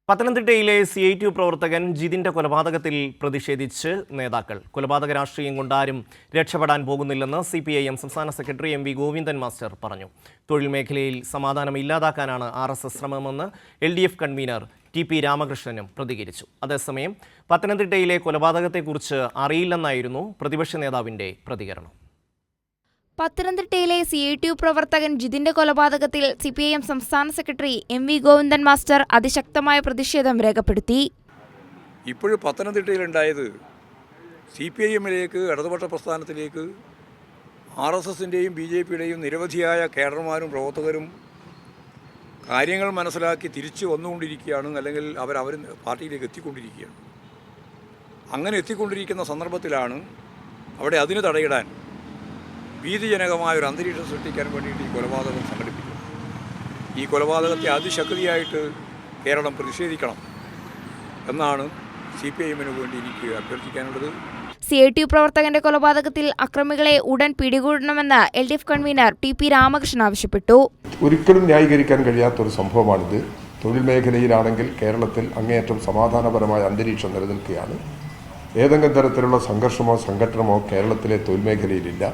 പത്തനംതിട്ടയിലെ CITU പ്രവർത്തകൻ ജിതിന്റെ കൊലപാതകത്തിൽ പ്രതിഷേധിച്ച് നേതാക്കൾ. കൊലപാതക രാഷ്ട്രീയം കൊണ്ടാരും രക്ഷപ്പെടാൻ പോകുന്നില്ലെന്ന് CPIM സംസ്ഥാന സെക്രട്ടറി MV ഗോവിന്ദൻ മാസ്റ്റർ പറഞ്ഞു. തൊഴിൽ മേഖലയിൽ സമാധാനം ഇല്ലാതാക്കാനാണ് RSS ശ്രമമെന്ന് LDF കൺവീനർ TP രാമകൃഷ്ണനും പ്രതികരിച്ചു. അതേസമയം പത്തനംതിട്ടയിലെ കൊലപാതകത്തെക്കുറിച്ച് അറിയില്ലെന്നായിരുന്നു പ്രതിപക്ഷ നേതാവിന്റെ പ്രതികരണം. പത്തനംതിട്ടയിലെ CITU പ്രവർത്തകൻ ജിതിന്റെ കൊലപാതകത്തിൽ CPIM സംസ്ഥാന സെക്രട്ടറി MV ഗോവിന്ദൻ മാസ്റ്റർ അതിശക്തമായ പ്രതിഷേധം രേഖപ്പെടുത്തി. ഇപ്പോഴും പത്തനംതിട്ടയിലുണ്ടായത് CPIM-ലേക്ക് ഇടതുപക്ഷ പ്രസ്ഥാനത്തിലേക്ക് RSS-ൻ്റെയും BJP-യുടെയും നിരവധിയായ കേഡർമാരും പ്രവർത്തകരും കാര്യങ്ങൾ മനസ്സിലാക്കി തിരിച്ചു വന്നുകൊണ്ടിരിക്കുകയാണ്, അല്ലെങ്കിൽ അവർ പാർട്ടിയിലേക്ക് എത്തിക്കൊണ്ടിരിക്കുകയാണ്. അങ്ങനെ എത്തിക്കൊണ്ടിരിക്കുന്ന സന്ദർഭത്തിലാണ് അവിടെ അതിന് തടയിടാൻ ഭീതിജനകമായ ഒരു അന്തരീക്ഷം സൃഷ്ടിക്കാൻ വേണ്ടിയിട്ട് ഈ കൊലപാതകം സംഘടിപ്പിക്കും. ഈ കൊലപാതകത്തെ അതിശക്തിയായിട്ട് കേരളം പ്രതിഷേധിക്കണം എന്നാണ് CPIM-ന് വേണ്ടി എനിക്ക് അഭ്യർത്ഥിക്കാനുള്ളത്. CITU പ്രവർത്തകന്റെ കൊലപാതകത്തിൽ അക്രമികളെ ഉടൻ പിടികൂടണമെന്ന് LDF കൺവീനർ TP രാമകൃഷ്ണൻ ആവശ്യപ്പെട്ടു. ഒരിക്കലും ന്യായീകരിക്കാൻ കഴിയാത്തൊരു സംഭവമാണിത്. തൊഴിൽ മേഖലയിലാണെങ്കിൽ കേരളത്തിൽ അങ്ങേയറ്റം സമാധാനപരമായ അന്തരീക്ഷം നിലനിൽക്കുകയാണ്. ഏതെങ്കിലും തരത്തിലുള്ള സംഘർഷമോ സംഘടനമോ കേരളത്തിലെ തൊഴിൽ മേഖലയിലില്ല.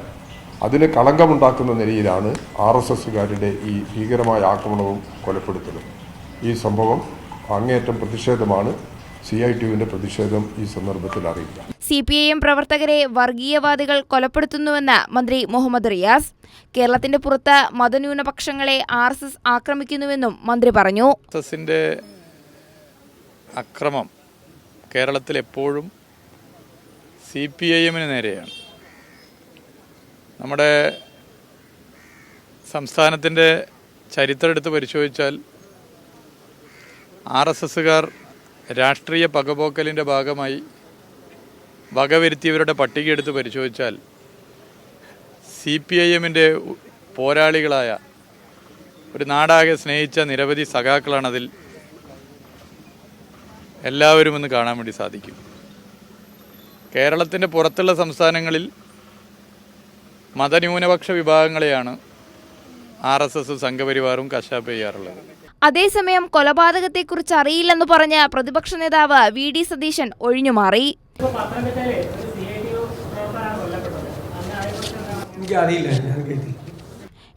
അതിന് കളങ്കമുണ്ടാക്കുന്ന നിലയിലാണ് RSS-കാരുടെ ഈ ഭീകരമായ ആക്രമണവും കൊലപ്പെടുത്തലും. ഈ സംഭവം അങ്ങേയറ്റം പ്രതിഷേധമാണ്. CITU-വിൻ്റെ പ്രതിഷേധം ഈ സന്ദർഭത്തിൽ അറിയിക്കാം. CPIM പ്രവർത്തകരെ വർഗീയവാദികൾ കൊലപ്പെടുത്തുന്നുവെന്ന് മന്ത്രി മുഹമ്മദ് റിയാസ്. കേരളത്തിന്റെ പുറത്ത് മതന്യൂനപക്ഷങ്ങളെ RSS ആക്രമിക്കുന്നുവെന്നും മന്ത്രി പറഞ്ഞു. RSS-ന്റെ അക്രമം കേരളത്തിൽ എപ്പോഴും CPIM-ന് നേരെയാണ്. നമ്മുടെ സംസ്ഥാനത്തിൻ്റെ ചരിത്രം എടുത്ത് പരിശോധിച്ചാൽ RSS-കാർ രാഷ്ട്രീയ പകപോക്കലിൻ്റെ ഭാഗമായി വകവരുത്തിയവരുടെ പട്ടിക എടുത്ത് പരിശോധിച്ചാൽ CPIM-ൻ്റെ പോരാളികളായ ഒരു നാടാകെ സ്നേഹിച്ച നിരവധി സഖാക്കളാണതിൽ എല്ലാവരും ഒന്ന് കാണാൻ വേണ്ടി സാധിക്കും. കേരളത്തിൻ്റെ പുറത്തുള്ള സംസ്ഥാനങ്ങളിൽ മതന്യൂനപക്ഷ വിഭാഗങ്ങളെയാണ് RSS സംഘപരിവാറും കശാപ്പ് ചെയ്യാറുള്ളത്. അതേസമയം കൊലപാതകത്തെക്കുറിച്ച് അറിയില്ലെന്ന് പറഞ്ഞ പ്രതിപക്ഷ നേതാവ് VD സതീശൻ ഒഴിഞ്ഞുമാറി.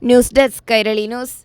News desk Kairali news.